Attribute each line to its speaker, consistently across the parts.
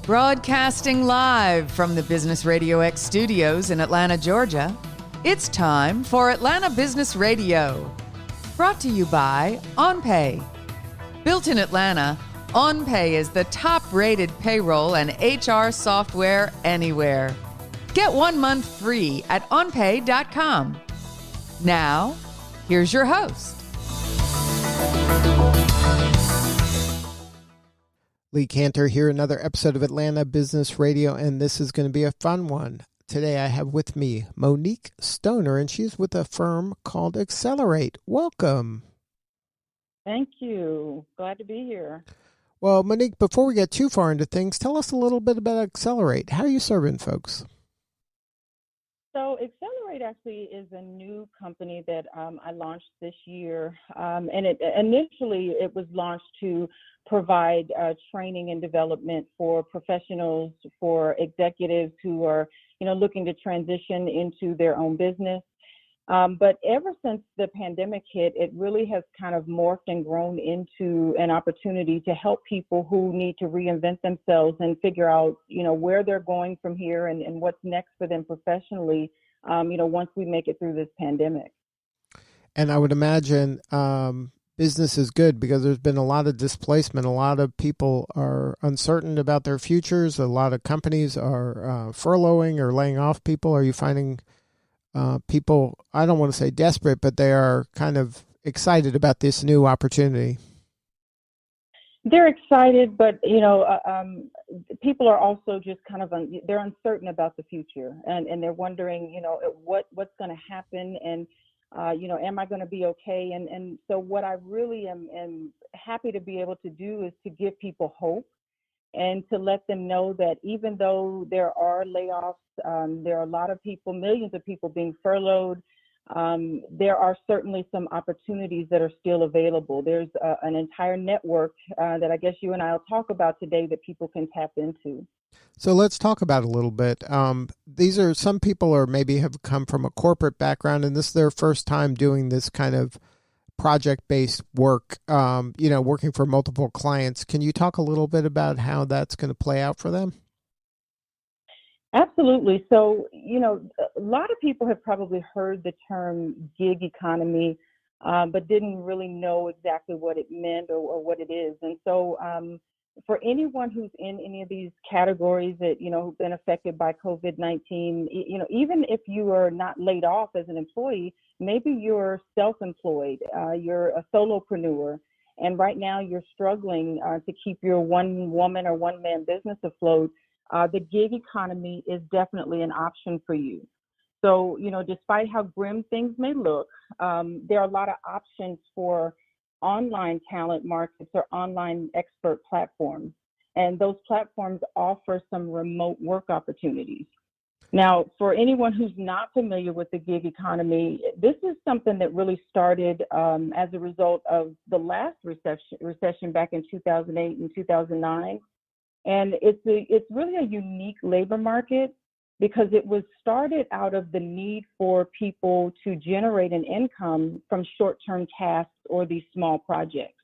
Speaker 1: Broadcasting live from the Business RadioX studios in Atlanta, Georgia, it's time for Atlanta Business Radio. Brought to you by OnPay. Built in Atlanta, OnPay is the top-rated payroll and HR software anywhere. Get 1 month free at onpay.com. Now, here's your host.
Speaker 2: Lee Cantor here, another episode of Atlanta Business Radio, and this is going to be a fun one. Today I have with me Monique Stoner, and she's with a firm called Excelerate. Welcome.
Speaker 3: Thank you. Glad to be here.
Speaker 2: Well, Monique, before we get too far into things, tell us a little bit about Excelerate. How are you serving folks?
Speaker 3: So Excelerate actually is a new company that I launched this year, and initially it was launched to provide training and development for professionals, for executives who are, looking to transition into their own business. But ever since the pandemic hit, it really has kind of morphed and grown into an opportunity to help people who need to reinvent themselves and figure out, where they're going from here and what's next for them professionally, once we make it through this pandemic.
Speaker 2: And I would imagine business is good because there's been a lot of displacement. A lot of people are uncertain about their futures. A lot of companies are furloughing or laying off people. Are you finding people, I don't want to say desperate, but they are kind of excited about this new opportunity?
Speaker 3: They're excited, but, people are also just kind of, they're uncertain about the future and they're wondering, what's going to happen and, am I going to be okay? And so what I really am happy to be able to do is to give people hope and to let them know that even though there are layoffs, there are a lot of people, millions of people being furloughed, there are certainly some opportunities that are still available. There's an entire network that I guess you and I will talk about today that people can tap into.
Speaker 2: So let's talk about it a little bit. These are some people or maybe have come from a corporate background and this is their first time doing this kind of project-based work, working for multiple clients. Can you talk a little bit about how that's going to play out for them?
Speaker 3: Absolutely. So, a lot of people have probably heard the term gig economy, but didn't really know exactly what it meant or what it is. And so for anyone who's in any of these categories that, who've been affected by COVID-19, even if you are not laid off as an employee, maybe you're self-employed, you're a solopreneur, and right now you're struggling to keep your one woman or one man business afloat. The gig economy is definitely an option for you. So, despite how grim things may look, there are a lot of options for online talent markets or online expert platforms. And those platforms offer some remote work opportunities. Now, for anyone who's not familiar with the gig economy, this is something that really started as a result of the last recession back in 2008 and 2009. And it's really a unique labor market because it was started out of the need for people to generate an income from short-term tasks or these small projects.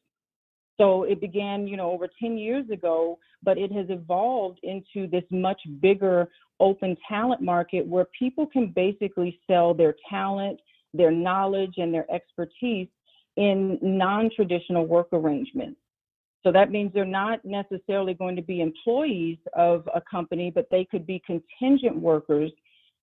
Speaker 3: So it began, over 10 years ago, but it has evolved into this much bigger open talent market where people can basically sell their talent, their knowledge, and their expertise in non-traditional work arrangements. So that means they're not necessarily going to be employees of a company, but they could be contingent workers,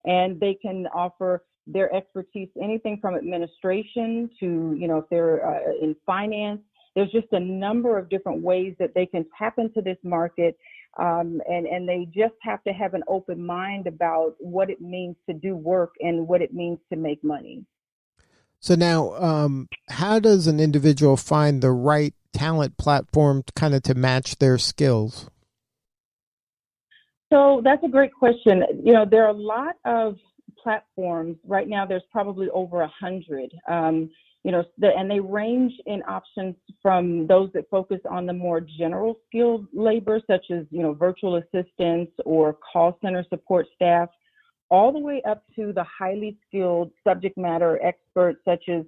Speaker 3: and they can offer their expertise, anything from administration to, if they're in finance. There's just a number of different ways that they can tap into this market, and they just have to have an open mind about what it means to do work and what it means to make money.
Speaker 2: So now, how does an individual find the right talent platform to match their skills?
Speaker 3: So that's a great question. There are a lot of platforms right now. There's probably over 100. And they range in options from those that focus on the more general skilled labor, such as, virtual assistants or call center support staff, all the way up to the highly skilled subject matter experts, such as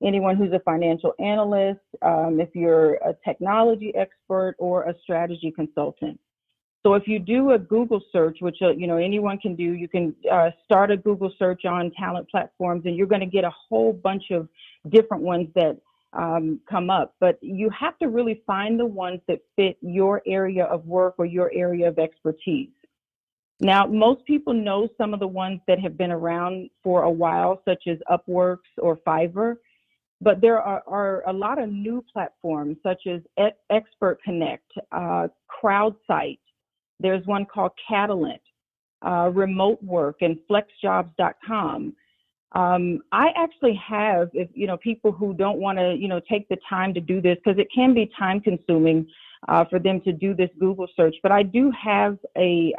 Speaker 3: anyone who's a financial analyst, if you're a technology expert or a strategy consultant. So if you do a Google search, which anyone can do, you can start a Google search on talent platforms, and you're going to get a whole bunch of different ones that come up. But you have to really find the ones that fit your area of work or your area of expertise. Now, most people know some of the ones that have been around for a while, such as Upworks or Fiverr. But there are a lot of new platforms, such as Expert Connect, CrowdSite. There's one called Catalent, Remote Work, and FlexJobs.com. I actually have, if people who don't want to, take the time to do this, because it can be time consuming for them to do this Google search. But I do have a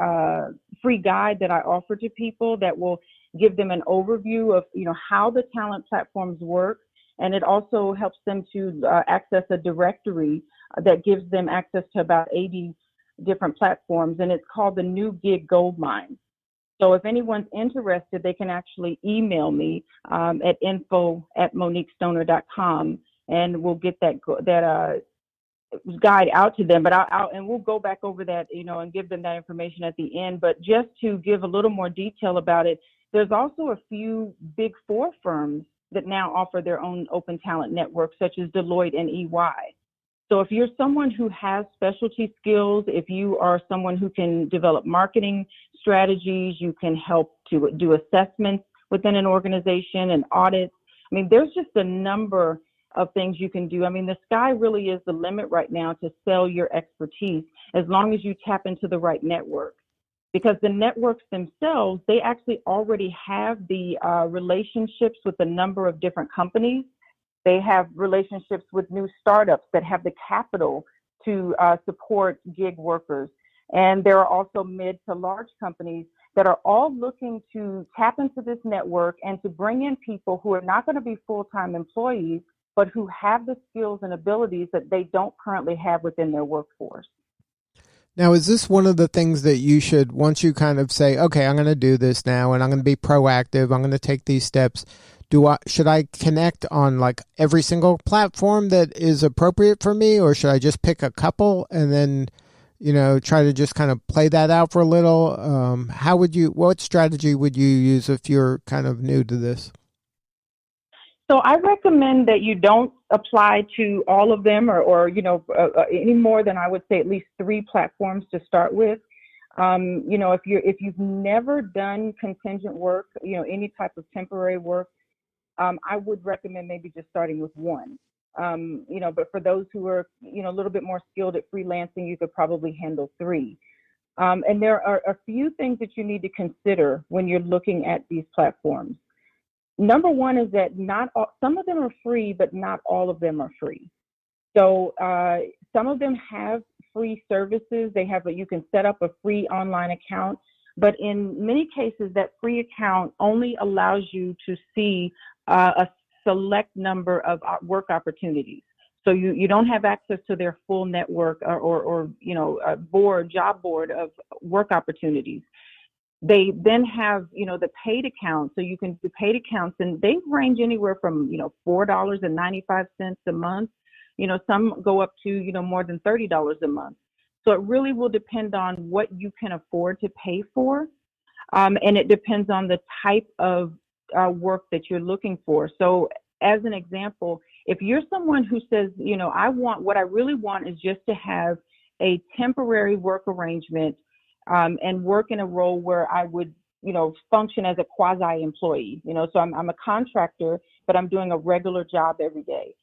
Speaker 3: free guide that I offer to people that will give them an overview of, how the talent platforms work. And it also helps them to access a directory that gives them access to about 80 different platforms, and it's called the New Gig Goldmine. So if anyone's interested, they can actually email me at info@moniquestoner.com, and we'll get that guide out to them. But and we'll go back over that, and give them that information at the end. But just to give a little more detail about it, there's also a few Big Four firms that now offer their own open talent networks, such as Deloitte and EY. So if you're someone who has specialty skills, if you are someone who can develop marketing strategies, you can help to do assessments within an organization and audits. I mean, there's just a number of things you can do. I mean, the sky really is the limit right now to sell your expertise, as long as you tap into the right network. Because the networks themselves, they actually already have the relationships with a number of different companies. They have relationships with new startups that have the capital to support gig workers. And there are also mid to large companies that are all looking to tap into this network and to bring in people who are not going to be full-time employees, but who have the skills and abilities that they don't currently have within their workforce.
Speaker 2: Now, is this one of the things that you should, once you kind of say, okay, I'm going to do this now and I'm going to be proactive, I'm going to take these steps, should I connect on like every single platform that is appropriate for me, or should I just pick a couple and then, try to just kind of play that out for a little? What strategy would you use if you're kind of new to this?
Speaker 3: So I recommend that you don't apply to all of them or any more than, I would say, at least 3 platforms to start with. If you've never done contingent work, any type of temporary work, I would recommend maybe just starting with one. But for those who are, a little bit more skilled at freelancing, you could probably handle 3. And there are a few things that you need to consider when you're looking at these platforms. Number one is that some of them are free, but not all of them are free. So some of them have free services. You can set up a free online account, but in many cases, that free account only allows you to see a select number of work opportunities. So you don't have access to their full network or a job board of work opportunities. They then have, the paid accounts. So you can do paid accounts, and they range anywhere from, $4.95 a month. Some go up to, more than $30 a month. So it really will depend on what you can afford to pay for. And it depends on the type of work that you're looking for. So as an example, if you're someone who says, what I really want is just to have a temporary work arrangement and work in a role where I would, function as a quasi-employee, so I'm a contractor, but I'm doing a regular job every day.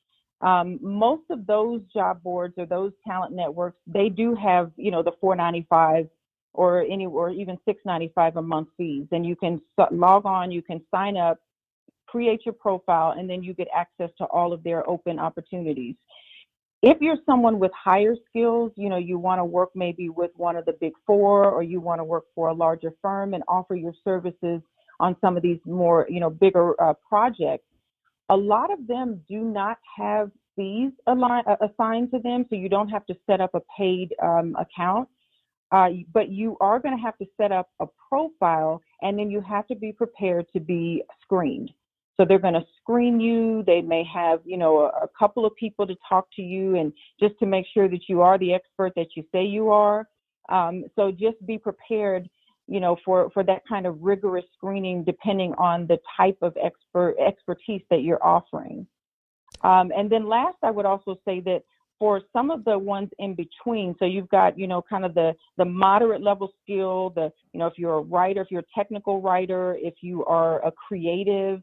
Speaker 3: Most of those job boards or those talent networks, they do have, the $4.95 or even $6.95 a month fees. And you can log on, you can sign up, create your profile, and then you get access to all of their open opportunities. If you're someone with higher skills, you want to work maybe with one of the Big Four, or you want to work for a larger firm and offer your services on some of these more, bigger projects, a lot of them do not have fees assigned to them, so you don't have to set up a paid account. But you are going to have to set up a profile, and then you have to be prepared to be screened. So they're going to screen you. They may have, a couple of people to talk to you, and just to make sure that you are the expert that you say you are. So just be prepared, for that kind of rigorous screening, depending on the type of expertise that you're offering. And then last, I would also say that for some of the ones in between, so you've got, kind of the moderate level skill, if you're a writer, if you're a technical writer, if you are a creative,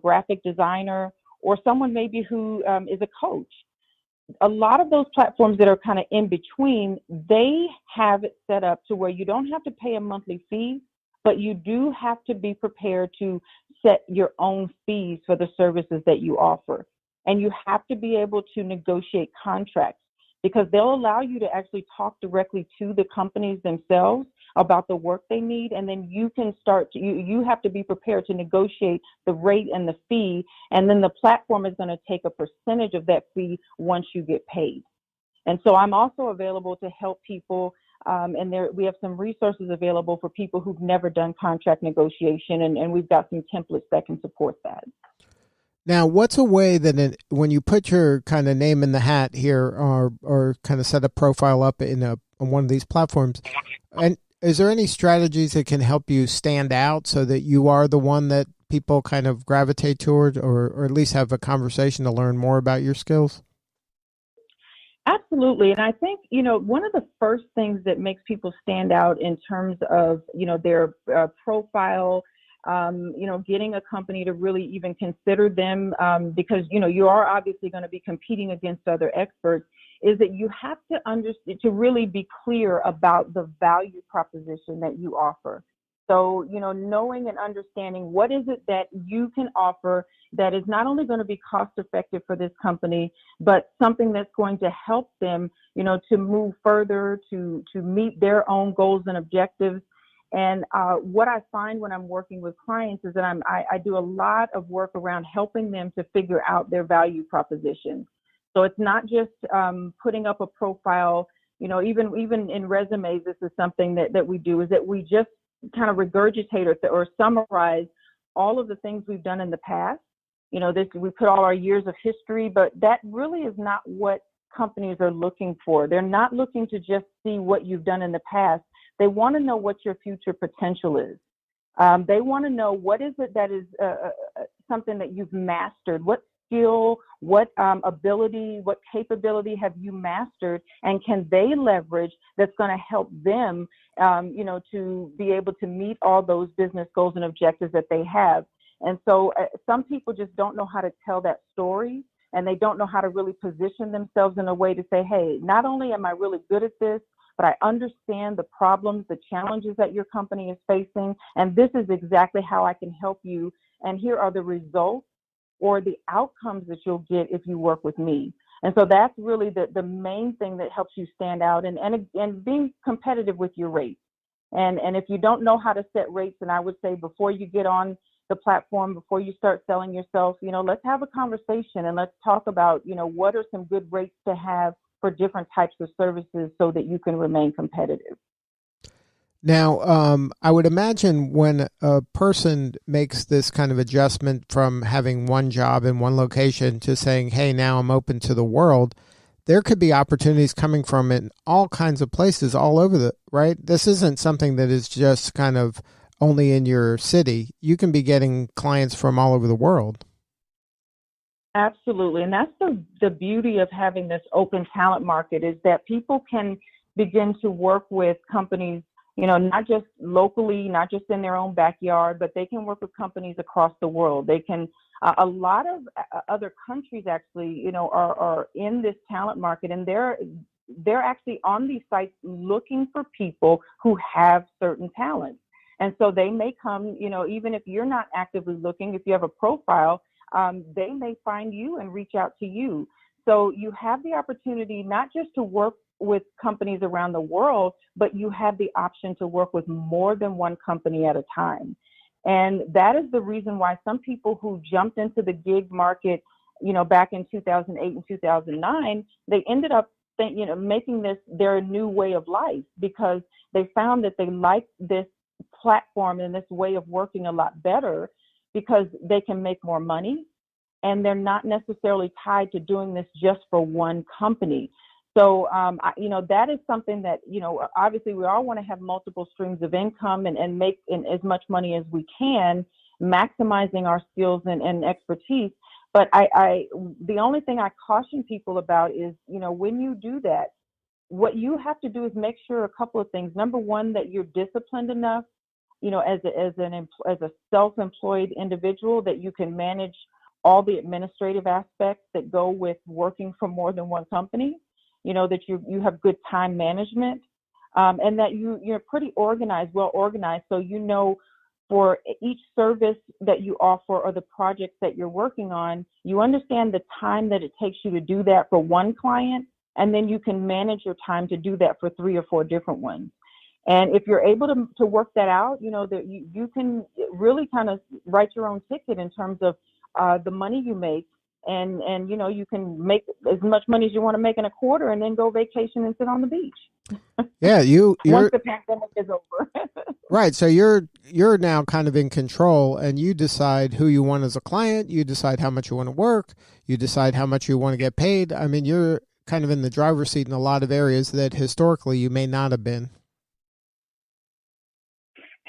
Speaker 3: graphic designer, or someone maybe who is a coach. A lot of those platforms that are kind of in between, they have it set up to where you don't have to pay a monthly fee, but you do have to be prepared to set your own fees for the services that you offer. And you have to be able to negotiate contracts, because they'll allow you to actually talk directly to the companies themselves about the work they need. And then you can you have to be prepared to negotiate the rate and the fee. And then the platform is going to take a percentage of that fee once you get paid. And so I'm also available to help people. And we have some resources available for people who've never done contract negotiation. And we've got some templates that can support that.
Speaker 2: Now, what's a way that when you put your kind of name in the hat here, or kind of set a profile up on one of these platforms, and is there any strategies that can help you stand out so that you are the one that people kind of gravitate toward, or at least have a conversation to learn more about your skills?
Speaker 3: Absolutely. And I think, one of the first things that makes people stand out in terms of, their profile, getting a company to really even consider them, because, you are obviously going to be competing against other experts, is that you have to understand, to really be clear about the value proposition that you offer. So, knowing and understanding what is it that you can offer that is not only going to be cost effective for this company, but something that's going to help them, to move further, to meet their own goals and objectives. And what I find when I'm working with clients is that I do a lot of work around helping them to figure out their value proposition. So it's not just putting up a profile, even in resumes, this is something that we do, is that we just kind of regurgitate or summarize all of the things we've done in the past. We put all our years of history, but that really is not what companies are looking for. They're not looking to just see what you've done in the past. They want to know what your future potential is. They want to know what is it that is something that you've mastered. What skill, what ability, what capability have you mastered, and can they leverage that's going to help them, to be able to meet all those business goals and objectives that they have. And so some people just don't know how to tell that story, and they don't know how to really position themselves in a way to say, hey, not only am I really good at this, but I understand the problems, the challenges that your company is facing, and this is exactly how I can help you. And here are the results or the outcomes that you'll get if you work with me. And so that's really the main thing that helps you stand out, and being competitive with your rates. And if you don't know how to set rates, then I would say before you get on the platform, before you start selling yourself, let's have a conversation and let's talk about, what are some good rates to have for different types of services so that you can remain competitive.
Speaker 2: Now, I would imagine when a person makes this kind of adjustment from having one job in one location to saying, hey, now I'm open to the world, there could be opportunities coming from in all kinds of places all over right? This isn't something that is just kind of only in your city. You can be getting clients from all over the world.
Speaker 3: Absolutely. And that's the beauty of having this open talent market, is that people can begin to work with companies, not just locally, not just in their own backyard, but they can work with companies across the world. They can, a lot of other countries actually, are in this talent market, and they're actually on these sites looking for people who have certain talents. And so they may come, even if you're not actively looking, if you have a profile, they may find you and reach out to you. So you have the opportunity not just to work with companies around the world, but you have the option to work with more than one company at a time. And that is the reason why some people who jumped into the gig market, back in 2008 and 2009, they ended up making this their new way of life, because they found that they liked this platform and this way of working a lot better, because they can make more money and they're not necessarily tied to doing this just for one company. So, that is something that, obviously we all want to have multiple streams of income and make as much money as we can, maximizing our skills and expertise. But the only thing I caution people about is, when you do that, what you have to do is make sure a couple of things. Number one, that you're disciplined enough, as a self-employed individual, that you can manage all the administrative aspects that go with working for more than one company. That you have good time management, and that you're pretty well organized. So, for each service that you offer or the projects that you're working on, you understand the time that it takes you to do that for one client, and then you can manage your time to do that for 3 or 4 different ones. And if you're able to work that out, that you can really kind of write your own ticket in terms of the money you make. And you can make as much money as you want to make in a quarter, and then go vacation and sit on the beach.
Speaker 2: Yeah,
Speaker 3: once the pandemic is over.
Speaker 2: Right. So you're now kind of in control, and you decide who you want as a client. You decide how much you want to work. You decide how much you want to get paid. I mean, you're kind of in the driver's seat in a lot of areas that historically you may not have been.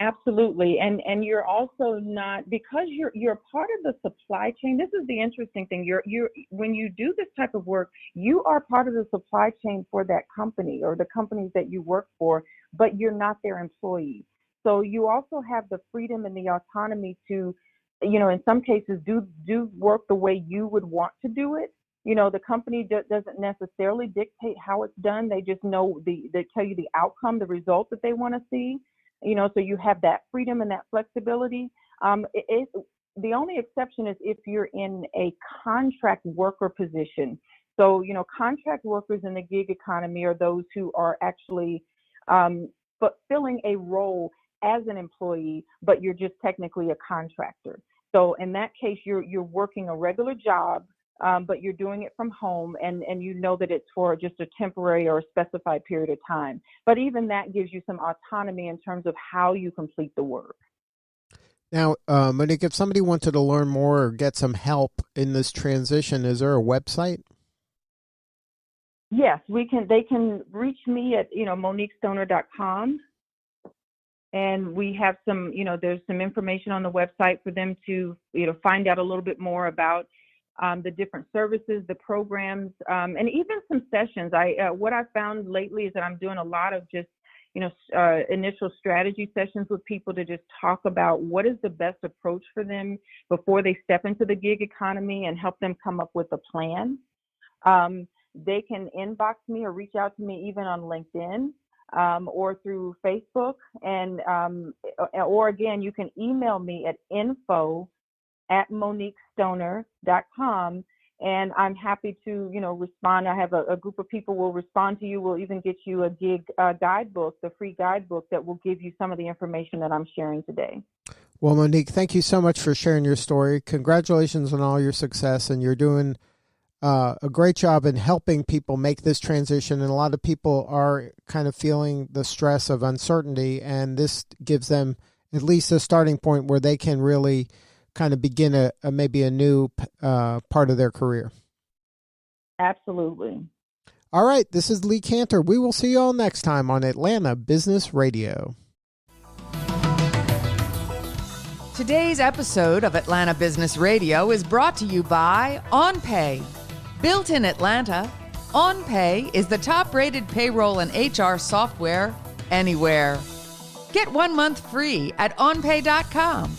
Speaker 3: Absolutely. And you're also not, because you're part of the supply chain. This is the interesting thing. You're when you do this type of work, you are part of the supply chain for that company or the companies that you work for, but you're not their employee. So you also have the freedom and the autonomy to, in some cases do work the way you would want to do it. The company doesn't necessarily dictate how it's done. They just know they tell you the outcome, the result that they want to see. So you have that freedom and that flexibility. The only exception is if you're in a contract worker position. So, contract workers in the gig economy are those who are actually fulfilling a role as an employee, but you're just technically a contractor. So in that case, you're working a regular job, but you're doing it from home, and that it's for just a temporary or a specified period of time. But even that gives you some autonomy in terms of how you complete the work.
Speaker 2: Now, Monique, if somebody wanted to learn more or get some help in this transition, is there a website?
Speaker 3: Yes, they can reach me at, MoniqueStoner.com. And we have some, there's some information on the website for them to, find out a little bit more about the different services, the programs, and even some sessions. What I found lately is that I'm doing a lot of just, initial strategy sessions with people to just talk about what is the best approach for them before they step into the gig economy, and help them come up with a plan. They can inbox me or reach out to me even on LinkedIn, or through Facebook, and or again, you can email me at info@MoniqueStoner.com, and I'm happy to, respond. I have a group of people will respond to you. We'll even get you a gig guidebook, the free guidebook that will give you some of the information that I'm sharing today.
Speaker 2: Well, Monique, thank you so much for sharing your story. Congratulations on all your success, and you're doing a great job in helping people make this transition. And a lot of people are kind of feeling the stress of uncertainty, and this gives them at least a starting point where they can really kind of begin maybe a new part of their career.
Speaker 3: Absolutely.
Speaker 2: All right. This is Lee Cantor. We will see you all next time on Atlanta Business Radio.
Speaker 1: Today's episode of Atlanta Business Radio is brought to you by OnPay. Built in Atlanta, OnPay is the top-rated payroll and HR software anywhere. Get 1 month free at onpay.com.